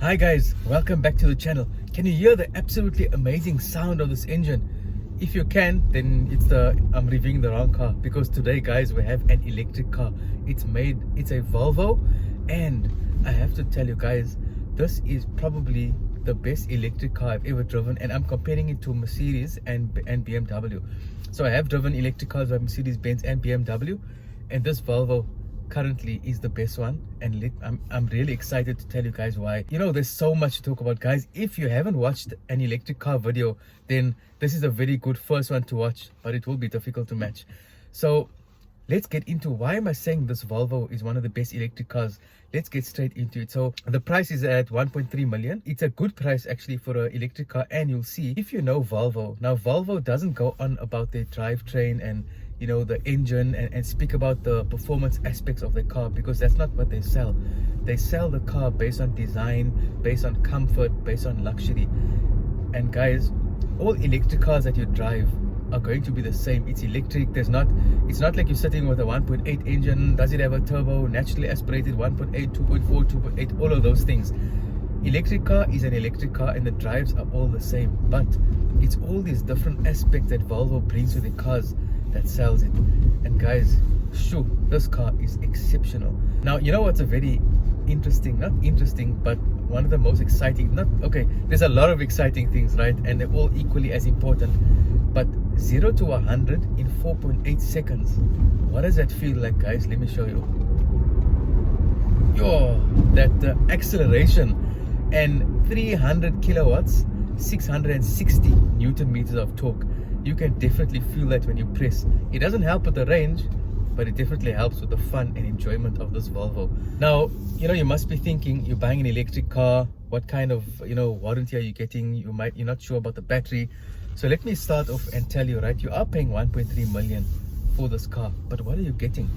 Hi guys, welcome back to the channel. Can you hear the absolutely amazing sound of this engine? If you can, then I'm reviewing the wrong car, because today guys we have an electric car. It's a Volvo, and I have to tell you guys, this is probably the best electric car I've ever driven, and I'm comparing it to Mercedes and BMW. So I have driven electric cars by Mercedes, Benz and BMW, and this Volvo currently is the best one, and I'm really excited to tell you guys why. You know, there's so much to talk about, guys. If you haven't watched an electric car video, then this is a very good first one to watch, but it will be difficult to match. So let's get into why am I saying this Volvo is one of the best electric cars. Let's get straight into it. So the price is at 1.3 million. It's a good price actually for an electric car, and you'll see if you know Volvo. Now Volvo doesn't go on about their drivetrain and the engine and speak about the performance aspects of the car, because that's not what they sell. They sell the car based on design, based on comfort, based on luxury. And guys, all electric cars that you drive are going to be the same. It's electric. It's not like you're sitting with a 1.8 engine. Does it have a turbo, naturally aspirated, 1.8, 2.4, 2.8, all of those things? Electric car is an electric car, and the drives are all the same, but it's all these different aspects that Volvo brings to the cars that sells it. And guys, this car is exceptional. Now, you know what's a very not interesting, but one of the most exciting, there's a lot of exciting things, right? And they're all equally as important. But 0 to 100 in 4.8 seconds. What does that feel like, guys? Let me show you. That acceleration, and 300 kilowatts, 660 Newton meters of torque. You can definitely feel that when you press. It doesn't help with the range, but it definitely helps with the fun and enjoyment of this Volvo. Now, you must be thinking, you're buying an electric car, what kind of warranty are you getting? You're not sure about the battery. So let me start off and tell you, right, you are paying 1.3 million for this car, but what are you getting?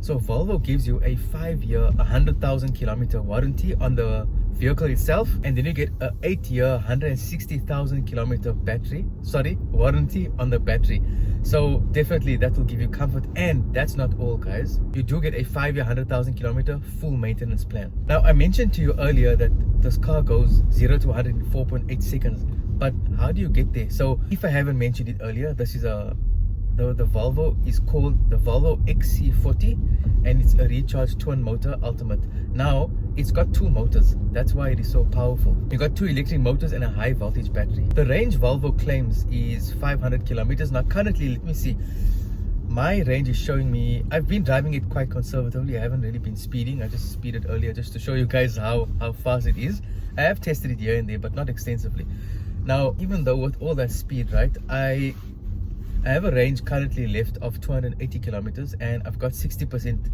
So Volvo gives you a 5-year 100,000 kilometer warranty on the vehicle itself, and then you get a 8-year 160,000 kilometer warranty on the battery. So definitely that will give you comfort. And that's not all, guys. You do get a 5-year 100,000 kilometer full maintenance plan. Now, I mentioned to you earlier that this car goes 0 to 100 in 4.8 seconds, but how do you get there? So if I haven't mentioned it earlier, this is the Volvo is called the Volvo XC40, and it's a recharge twin motor ultimate. Now it's got 2 motors, that's why it is so powerful. You got 2 electric motors and a high voltage battery. The range Volvo claims is 500 kilometers. Now currently, let me see, my range is showing me, I've been driving it quite conservatively. I haven't really been speeding. I just speeded earlier just to show you guys how fast it is. I have tested it here and there, but not extensively. Now, even though with all that speed, right, I have a range currently left of 280 kilometers, and I've got 60%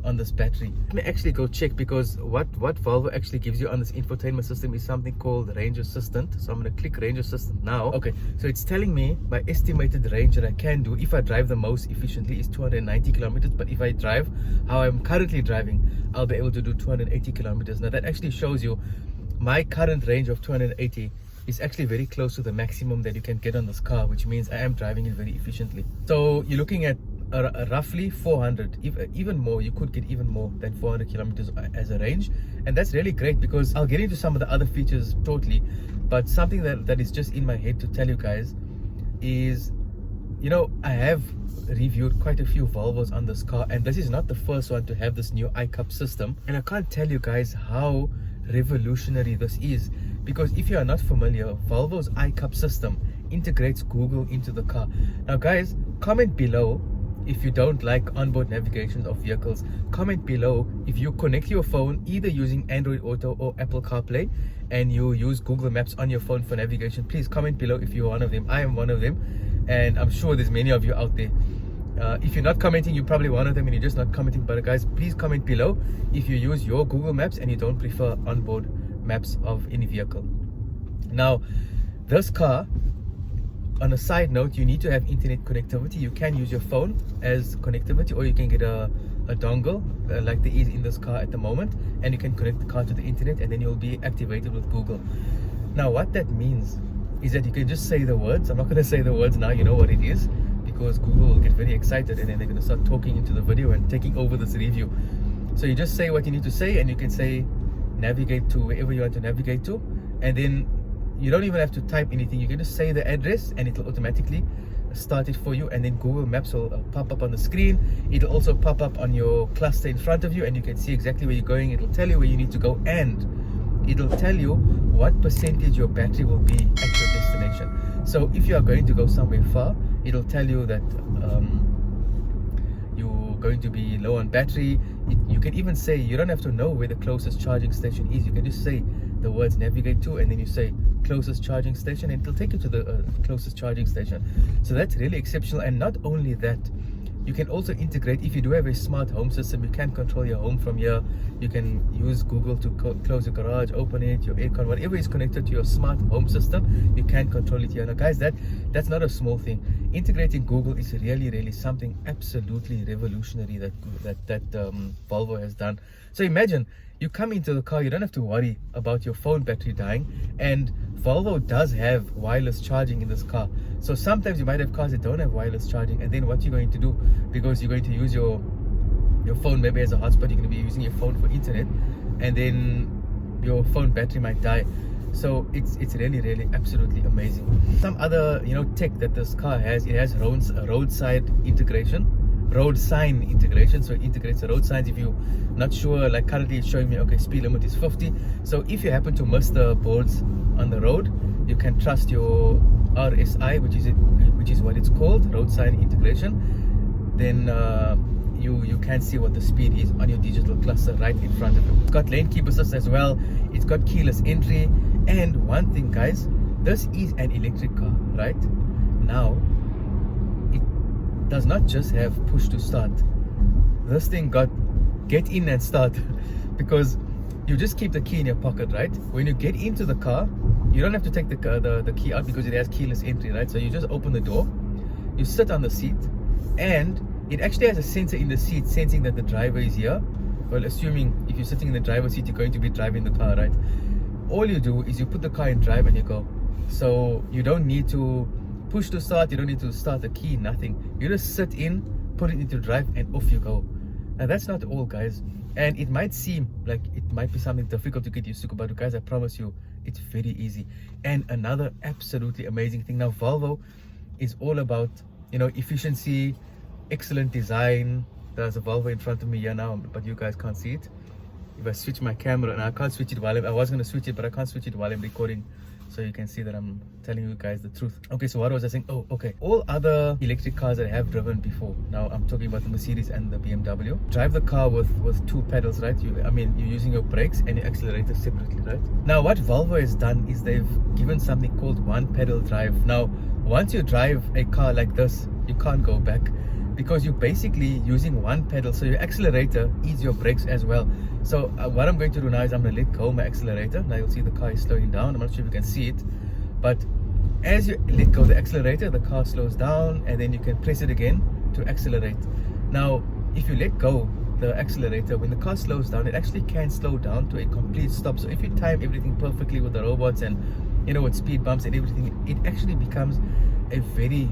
on this battery. Let me actually go check, because what Volvo actually gives you on this infotainment system is something called Range Assistant. So I'm going to click Range Assistant now. Okay, so it's telling me my estimated range that I can do if I drive the most efficiently is 290 kilometers, but if I drive how I'm currently driving, I'll be able to do 280 kilometers. Now that actually shows you my current range of 280 is actually very close to the maximum that you can get on this car, which means I am driving it very efficiently. So you're looking at roughly 400, even more. You could get even more than 400 kilometers as a range, and that's really great, because I'll get into some of the other features shortly. But something that is just in my head to tell you guys is, I have reviewed quite a few Volvos on this car, and this is not the first one to have this new iCup system, and I can't tell you guys how revolutionary this is. Because if you are not familiar, Volvo's iCup system integrates Google into the car. Now guys, comment below if you don't like onboard navigation of vehicles. Comment below if you connect your phone either using Android Auto or Apple CarPlay, and you use Google Maps on your phone for navigation. Please comment below if you're one of them. I am one of them, and I'm sure there's many of you out there. If you're not commenting, you're probably one of them and you're just not commenting. But guys, please comment below if you use your Google Maps and you don't prefer onboard maps of any vehicle. Now, this car, on a side note, you need to have internet connectivity. You can use your phone as connectivity, or you can get a dongle like there is in this car at the moment, and you can connect the car to the internet, and then you'll be activated with Google. Now what that means is that you can just say the words. I'm not going to say the words now, you know what it is, because Google will get very excited, and then they're going to start talking into the video and taking over this review. So you just say what you need to say, and you can say navigate to wherever you want to navigate to, and then you don't even have to type anything. You can just say the address and it'll automatically start it for you, and then Google Maps will pop up on the screen. It'll also pop up on your cluster in front of you, and you can see exactly where you're going. It'll tell you where you need to go, and it'll tell you what percentage your battery will be at your destination. So if you are going to go somewhere far, it'll tell you that you're going to be low on battery. You can even say, you don't have to know where the closest charging station is. You can just say the words navigate to, and then you say closest charging station, and it'll take you to the closest charging station. So that's really exceptional. And not only that, you can also integrate, if you do have a smart home system, you can control your home from here. You can use Google to close your garage, open it, your aircon, whatever is connected to your smart home system, you can control it here. Now guys, that's not a small thing. Integrating Google is really something absolutely revolutionary that Volvo has done. So imagine you come into the car, you don't have to worry about your phone battery dying, and Volvo does have wireless charging in this car. So sometimes you might have cars that don't have wireless charging, and then what you're going to do, because you're going to use your phone maybe as a hotspot, you're going to be using your phone for internet, and then your phone battery might die. So it's really absolutely amazing. Some other tech that this car has, it has roadside integration, road sign integration. So it integrates the road signs. If you're not sure, like currently it's showing me, okay, speed limit is 50. So if you happen to miss the boards on the road, you can trust your RSI, which is what it's called, road sign integration. Then you can see what the speed is on your digital cluster right in front of you. It's got lane keep assist as well. It's got keyless entry. And one thing guys, this is an electric car, right? Now it does not just have push to start. This thing got get in and start, because you just keep the key in your pocket, right? When you get into the car, you don't have to take the key out because it has keyless entry, right? So you just open the door, you sit on the seat, and it actually has a sensor in the seat sensing that the driver is here. Well, assuming if you're sitting in the driver's seat, you're going to be driving the car, right? All you do is you put the car in drive and you go. So you don't need to push to start, you don't need to start the key, nothing. You just sit in, put it into drive, and off you go. Now that's not all guys, and it might seem like it might be something difficult to get used to, but guys, I promise you it's very easy. And another absolutely amazing thing, now Volvo is all about efficiency, excellent design. There's a Volvo in front of me here now, but you guys can't see it. If I switch my camera, and I can't switch it while I was going to switch it, but I can't switch it while I'm recording, so you can see that I'm telling you guys the truth. Okay, so what was I saying? Oh, okay. All other electric cars that I have driven before, now I'm talking about the Mercedes and the BMW, drive the car with two pedals, right? You're using your brakes and your accelerator separately, right? Now what Volvo has done is they've given something called one pedal drive. Now once you drive a car like this, you can't go back, because you're basically using one pedal. So your accelerator is your brakes as well. So what I'm going to do now is I'm going to let go my accelerator. Now you'll see the car is slowing down. I'm not sure if you can see it, but as you let go the accelerator, the car slows down, and then you can press it again to accelerate. Now if you let go the accelerator, when the car slows down, it actually can slow down to a complete stop. So if you time everything perfectly with the robots and with speed bumps and everything, it actually becomes a very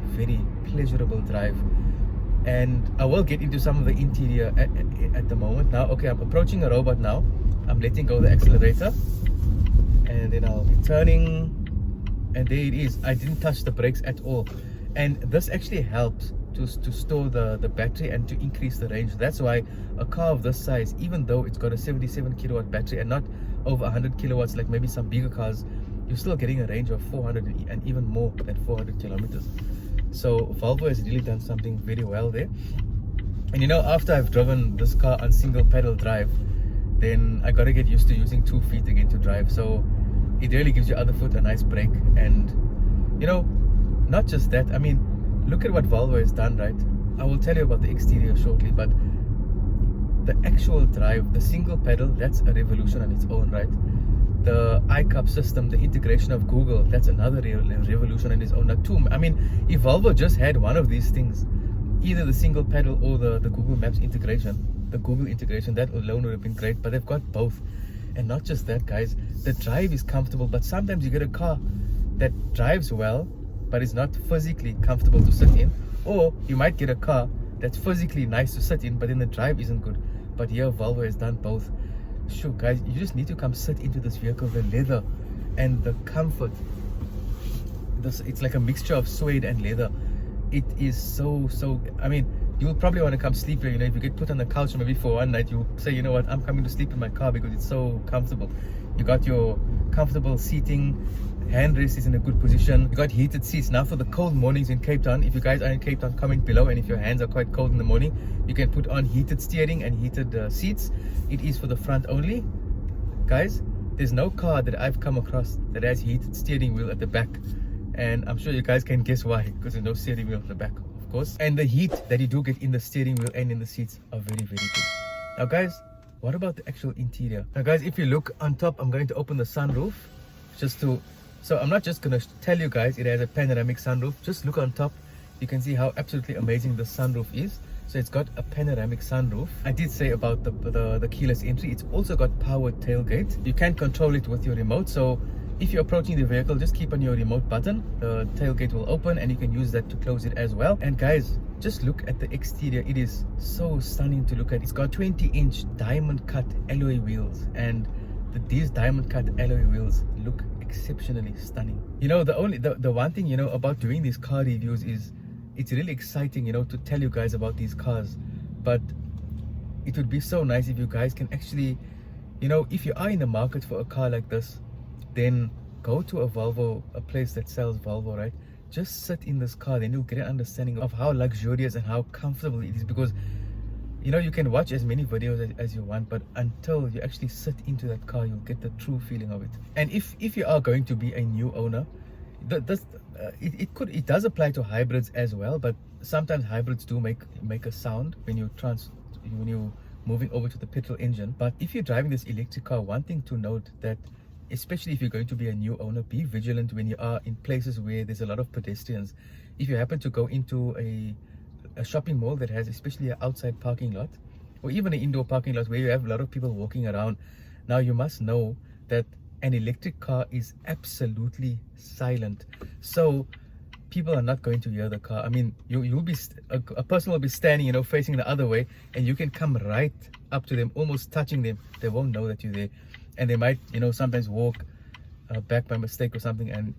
pleasurable drive. And I will get into some of the interior at the moment. Now, okay, I'm approaching a robot now. I'm letting go the accelerator, and then I'll be turning, and there it is. I didn't touch the brakes at all, and this actually helps to store the battery and to increase the range. That's why a car of this size, even though it's got a 77 kilowatt battery and not over 100 kilowatts like maybe some bigger cars, you're still getting a range of 400 and even more than 400 kilometers. So Volvo has really done something very well there. And after I've driven this car on single pedal drive, then I gotta get used to using 2 feet again to drive. So it really gives your other foot a nice break. And not just that, I mean, look at what Volvo has done, right? I will tell you about the exterior shortly, but the actual drive, the single pedal, that's a revolution on its own, right? The iCup system, the integration of Google, that's another revolution on its own. I mean, if Volvo just had one of these things, either the single pedal or the Google Maps integration, the Google integration, that alone would have been great. But they've got both. And not just that, guys, the drive is comfortable, but sometimes you get a car that drives well, but is not physically comfortable to sit in. Or you might get a car that's physically nice to sit in, but then the drive isn't good. But here Volvo has done both. sure guys, you just need to come sit into this vehicle. The leather and the comfort, it's like a mixture of suede and leather. It is so, I mean, you'll probably want to come sleep here. You know, if you get put on the couch maybe for one night, you'll say, you know what, I'm coming to sleep in my car because it's so comfortable. You got your comfortable seating, handrest is in a good position. You got heated seats. Now for the cold mornings in Cape Town, if you guys are in Cape Town, comment below, and if your hands are quite cold in the morning, you can put on heated steering and heated seats. It is for the front only. Guys, there's no car that I've come across that has heated steering wheel at the back, and I'm sure you guys can guess why, because there's no steering wheel at the back, of course. And the heat that you do get in the steering wheel and in the seats are very, very good. Now guys, what about the actual interior? Now guys, if you look on top, I'm going to open the sunroof so I'm not just going to tell you guys it has a panoramic sunroof. Just look on top, you can see how absolutely amazing the sunroof is. So it's got a panoramic sunroof. I did say about the keyless entry. It's also got powered tailgate. You can control it with your remote. So if you're approaching the vehicle, just keep on your remote button. The tailgate will open and you can use that to close it as well. And guys, just look at the exterior. It is so stunning to look at. It's got 20-inch diamond cut alloy wheels, and these diamond cut alloy wheels look exceptionally stunning. You know, the one thing, you know, about doing these car reviews is it's really exciting, you know, to tell you guys about these cars. But it would be so nice if you guys can actually, you know, if you are in the market for a car like this, then go to a Volvo, a place that sells Volvo, right? Just sit in this car, then you'll get an understanding of how luxurious and how comfortable it is. Because, you know, you can watch as many videos as you want, but until you actually sit into that car, you'll get the true feeling of it. And if you are going to be a new owner, it does apply to hybrids as well, but sometimes hybrids do make a sound when you're moving over to the petrol engine. But if you're driving this electric car, one thing to note, that especially if you're going to be a new owner, be vigilant when you are in places where there's a lot of pedestrians. If you happen to go into a shopping mall that has especially an outside parking lot, or even an indoor parking lot where you have a lot of people walking around, now you must know that an electric car is absolutely silent, so people are not going to hear the car. I mean, a person will be standing, you know, facing the other way, and you can come right up to them, almost touching them. They won't know that you're there, and they might, you know, sometimes walk back by mistake or something, and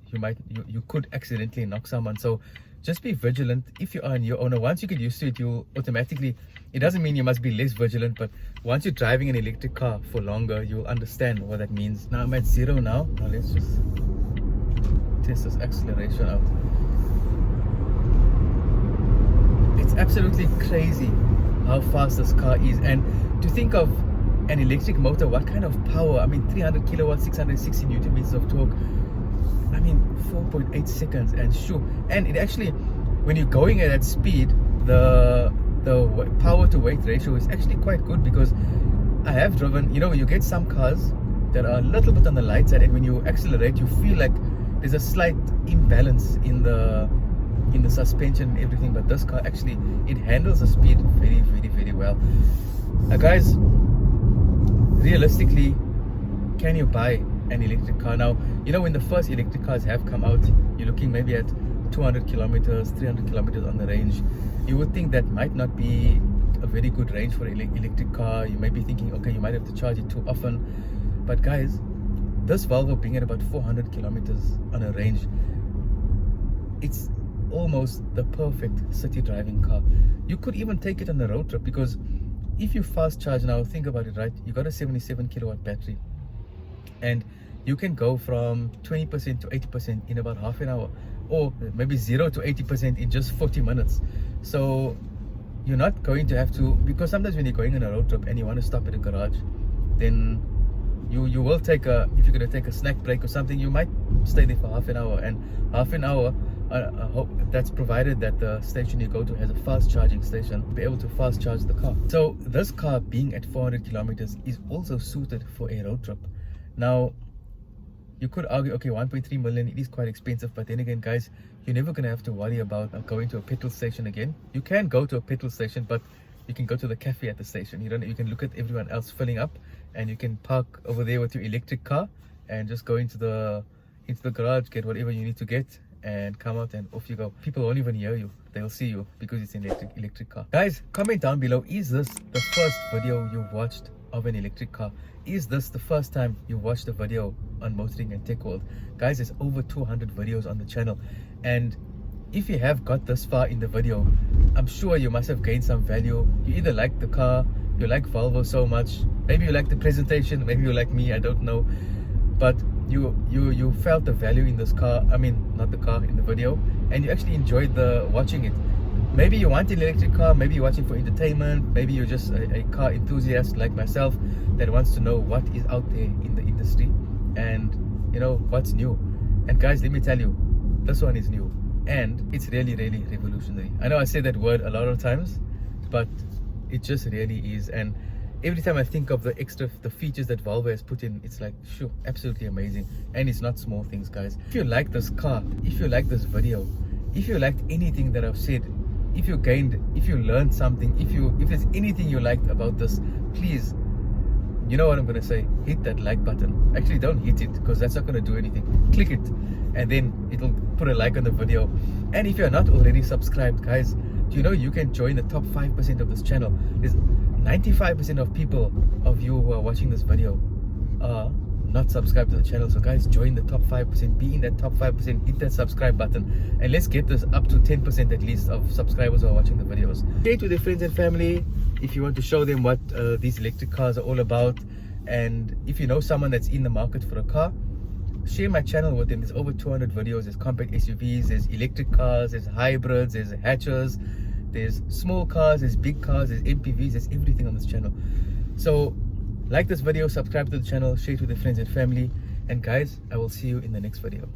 you could accidentally knock someone. So just be vigilant. If you are a new owner, once you get used to it, you'll automatically, it doesn't mean you must be less vigilant, but once you're driving an electric car for longer, you'll understand what that means. Now I'm at 0 now. Now let's just test this acceleration out. It's absolutely crazy how fast this car is. And to think of an electric motor, what kind of power? I mean, 300 kilowatts, 660 newton meters of torque. I mean, 4.8 seconds, and sure. And it actually, when you're going at that speed, the power to weight ratio is actually quite good, because I have driven, you know, you get some cars that are a little bit on the light side, and when you accelerate, you feel like there's a slight imbalance in the suspension and everything. But this car actually, it handles the speed very, very, very well. Guys, realistically, can you buy an electric car? Now, you know, when the first electric cars have come out, you're looking maybe at 200 kilometers, 300 kilometers on the range. You would think that might not be a very good range for an electric car. You might be thinking, okay, you might have to charge it too often. But guys, this Volvo being at about 400 kilometers on a range, it's almost the perfect city driving car. You could even take it on a road trip, because if you fast charge, now think about it, right? You got a 77 kilowatt battery, and you can go from 20% to 80% in about half an hour, or maybe 0 to 80% in just 40 minutes. So you're not going to have to, because sometimes when you're going on a road trip and you want to stop at a garage, then you will take if you're going to take a snack break or something, you might stay there for half an hour. And half an hour, I hope that's provided that the station you go to has a fast charging station, be able to fast charge the car. So this car being at 400 kilometers is also suited for a road trip. Now, you could argue, okay, 1.3 million, it is quite expensive, but then again, guys, you're never going to have to worry about going to a petrol station again. You can go to a petrol station, but you can go to the cafe at the station. You can look at everyone else filling up, and you can park over there with your electric car and just go into the garage, get whatever you need to get, and come out, and off you go. People won't even hear you. They'll see you because it's an electric car. Guys, comment down below, is this the first video you've watched of an electric car. Is this the first time you watched a video on Motoring and Tech World? Guys, there's over 200 videos on the channel, and if you have got this far in the video, I'm sure you must have gained some value. You either like the car, you like Volvo so much, maybe you like the presentation, maybe you like me, I don't know, but you felt the value in this car, I mean not the car, in the video, and you actually enjoyed watching it. Maybe you want an electric car, maybe you're watching for entertainment, maybe you're just a car enthusiast like myself that wants to know what is out there in the industry and you know what's new. And guys, let me tell you, this one is new and it's really revolutionary. I know I say that word a lot of times, but it just really is. And every time I think of the features that Volvo has put in, it's like, sure, absolutely amazing. And it's not small things, guys. If you like this car, if you like this video, if you liked anything that I've said, if you learned something, if there's anything you liked about this, please, you know what I'm gonna say, hit that like button. Actually, don't hit it, because that's not gonna do anything. Click it and then it'll put a like on the video. And if you're not already subscribed, guys, do you know you can join the top 5% of this channel? There's 95% of you who are watching this video are not subscribed to the channel. So guys, join the top 5%, be in that top 5%, hit that subscribe button, and let's get this up to 10% at least of subscribers who are watching the videos. Share it with your friends and family if you want to show them what these electric cars are all about. And if you know someone that's in the market for a car, share my channel with them. There's over 200 videos. There's compact SUVs, there's electric cars, there's hybrids, there's hatches, there's small cars, there's big cars, there's MPVs, there's everything on this channel. So like this video, subscribe to the channel, share it with your friends and family, and guys, I will see you in the next video.